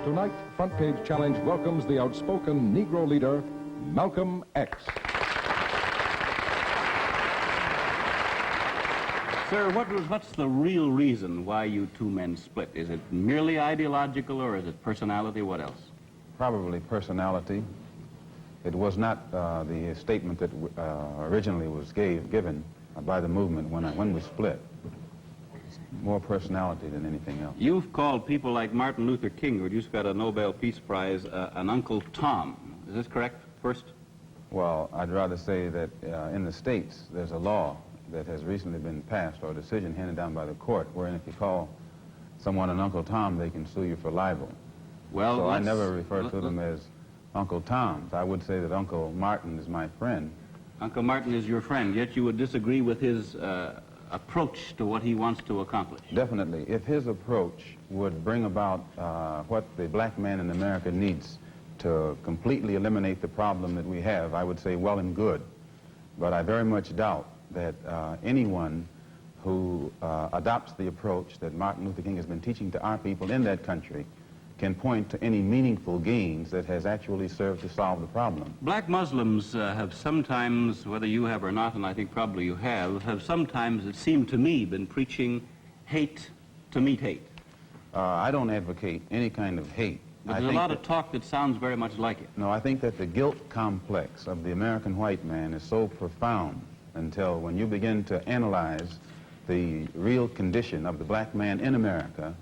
Tonight, Front Page Challenge welcomes the outspoken Negro leader, Malcolm X. Sir, what's the real reason why you two men split? Is it merely ideological, or is it personality? What else? Probably personality. It was not the statement that originally was given by the movement when we split. It's more personality than anything else. You've called people like Martin Luther King, who just got a Nobel Peace Prize, an Uncle Tom. Is this correct, first? Well, I'd rather say that in the States, there's a law that has recently been passed, or a decision handed down by the court, wherein if you call someone an Uncle Tom, they can sue you for libel. Well, so I never refer to them as Uncle Toms. I would say that Uncle Martin is my friend. Uncle Martin is your friend, yet you would disagree with his approach to what he wants to accomplish. Definitely. If his approach would bring about what the black man in America needs to completely eliminate the problem that we have, I would say well and good. But I very much doubt that anyone who adopts the approach that Martin Luther King has been teaching to our people in that country can point to any meaningful gains that has actually served to solve the problem. Black Muslims have sometimes, whether you have or not, and I think probably you have sometimes, it seemed to me, been preaching hate to meet hate. I don't advocate any kind of hate. But there's a lot of talk that sounds very much like it. No, I think that the guilt complex of the American white man is so profound until when you begin to analyze the real condition of the black man in America,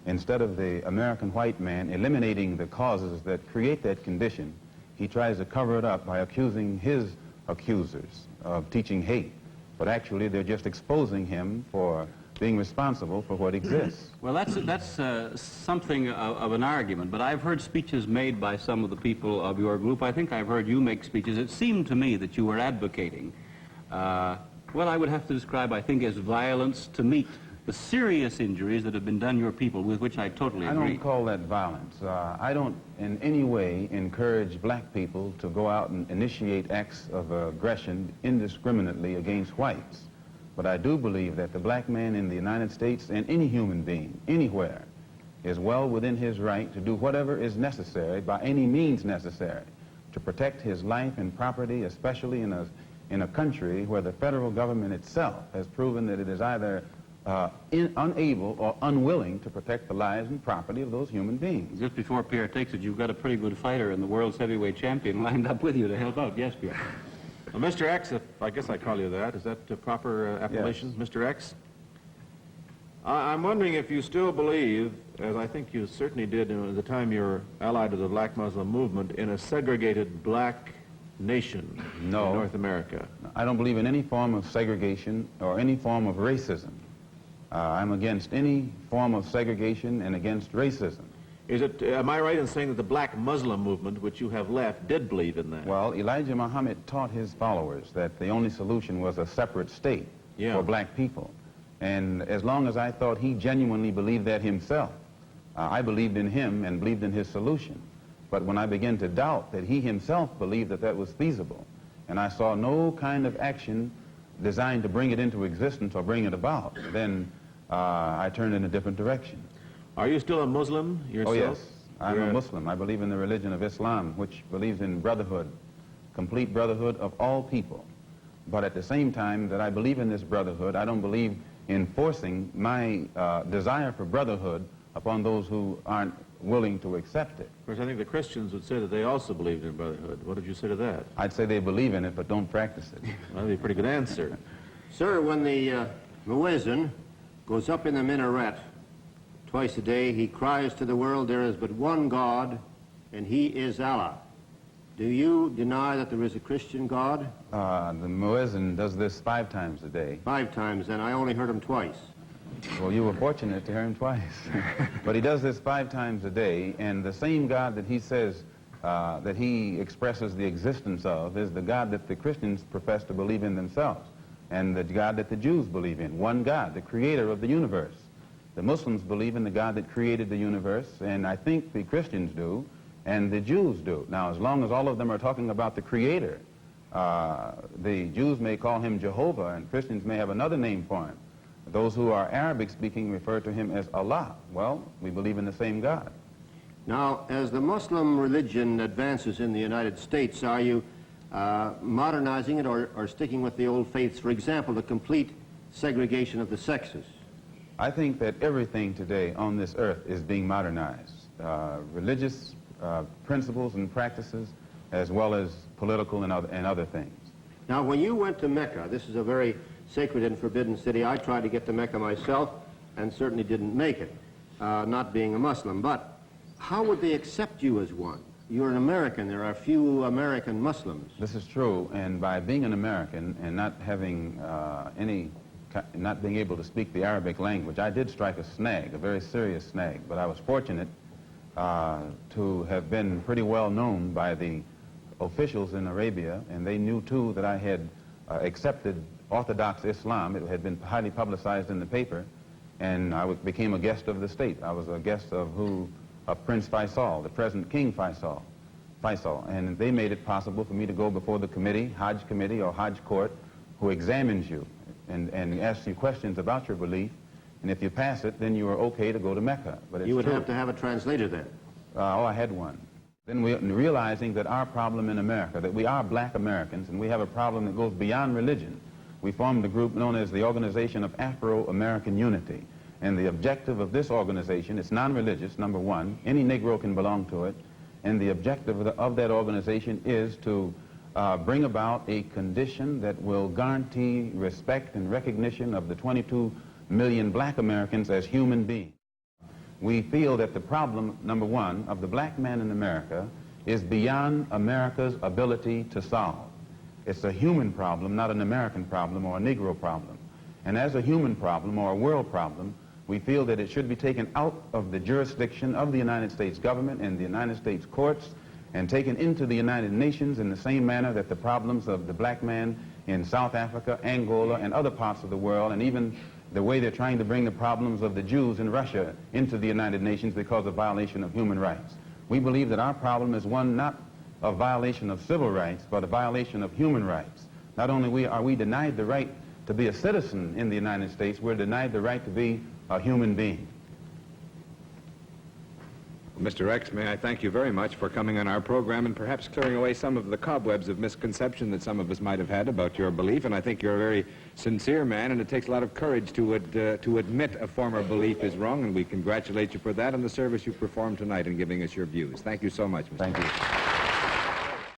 instead of the American white man eliminating the causes that create that condition, he tries to cover it up by accusing his accusers of teaching hate. But actually, they're just exposing him for being responsible for what exists. Well, that's something of an argument, but I've heard speeches made by some of the people of your group. I think I've heard you make speeches. It seemed to me that you were advocating what I would have to describe, I think, as violence to meet the serious injuries that have been done your people, with which I totally agree. I don't call that violence. I don't in any way encourage black people to go out and initiate acts of aggression indiscriminately against whites. But I do believe that the black man in the United States and any human being, anywhere, is well within his right to do whatever is necessary, by any means necessary, to protect his life and property, especially in a country where the federal government itself has proven that it is either unable or unwilling to protect the lives and property of those human beings. Just before Pierre takes it, you've got a pretty good fighter and the world's heavyweight champion lined up with you to help out. Yes, Pierre. Well, Mr. X, if I guess I call you that, is that the proper appellation, Yes. Mr. X? I'm wondering if you still believe, as I think you certainly did at the time you were allied to the black Muslim movement, in a segregated black nation in North America. I don't believe in any form of segregation or any form of racism. I'm against any form of segregation and against racism. Am I right in saying that the black Muslim movement, which you have left, did believe in that? Well, Elijah Muhammad taught his followers that the only solution was a separate state for black people. And as long as I thought he genuinely believed that himself, I believed in him and believed in his solution. But when I began to doubt that he himself believed that that was feasible, and I saw no kind of action designed to bring it into existence or bring it about, then I turned in a different direction. Are you still a Muslim yourself? Oh, yes. I'm a Muslim. I believe in the religion of Islam, which believes in brotherhood, complete brotherhood of all people. But at the same time that I believe in this brotherhood, I don't believe in forcing my desire for brotherhood upon those who aren't willing to accept it. Of course, I think the Christians would say that they also believed in brotherhood. What did you say to that? I'd say they believe in it, but don't practice it. Well, that'd be a pretty good answer. Sir, when the muezzin goes up in the minaret twice a day, he cries to the world, there is but one God, and he is Allah. Do you deny that there is a Christian God? The muezzin does this 5 times a day. 5 times, and I only heard him twice. Well, you were fortunate to hear him twice. But he does this 5 times a day, and the same God that he says that he expresses the existence of is the God that the Christians profess to believe in themselves, and the God that the Jews believe in. One God, the creator of the universe. The Muslims believe in the God that created the universe, and I think the Christians do, and the Jews do. Now, as long as all of them are talking about the creator, the Jews may call him Jehovah, and Christians may have another name for him. Those who are Arabic speaking refer to him as Allah. Well, we believe in the same God. Now, as the Muslim religion advances in the United States, are you modernizing it or sticking with the old faiths? For example, the complete segregation of the sexes. I think that everything today on this earth is being modernized. Religious principles and practices, as well as political and other things. Now, when you went to Mecca, this is a very sacred and forbidden city. I tried to get to Mecca myself and certainly didn't make it, not being a Muslim. But how would they accept you as one? You're an American. There are few American Muslims. This is true, and by being an American and not having not being able to speak the Arabic language, I did strike a snag, a very serious snag, but I was fortunate to have been pretty well known by the officials in Arabia, and they knew too that I had accepted Orthodox Islam. It had been highly publicized in the paper, and I became a guest of the state. I was a guest of Prince Faisal, the present King Faisal, and they made it possible for me to go before the committee, Hajj committee or Hajj court, who examines you and asks you questions about your belief, and if you pass it, then you are okay to go to Mecca. But it's you would true. have to have a translator then. Oh, I had one. Then realizing that our problem in America, that we are black Americans, and we have a problem that goes beyond religion, we formed a group known as the Organization of Afro-American Unity. And the objective of this organization, it's non-religious, number one. Any Negro can belong to it. And the objective of that organization is to bring about a condition that will guarantee respect and recognition of the 22 million black Americans as human beings. We feel that the problem, number one, of the black man in America is beyond America's ability to solve. It's a human problem, not an American problem or a Negro problem. And as a human problem or a world problem, we feel that it should be taken out of the jurisdiction of the United States government and the United States courts and taken into the United Nations in the same manner that the problems of the black man in South Africa, Angola, and other parts of the world, and even the way they're trying to bring the problems of the Jews in Russia into the United Nations because of violation of human rights. We believe that our problem is one not of violation of civil rights, but a violation of human rights. Not only are we denied the right to be a citizen in the United States, we're denied the right to be a human being. Well, Mr. X, may I thank you very much for coming on our program and perhaps clearing away some of the cobwebs of misconception that some of us might have had about your belief. And I think you're a very sincere man, and it takes a lot of courage to admit a former belief is wrong, and we congratulate you for that and the service you performed tonight in giving us your views. Thank you so much, Mr. Thank you.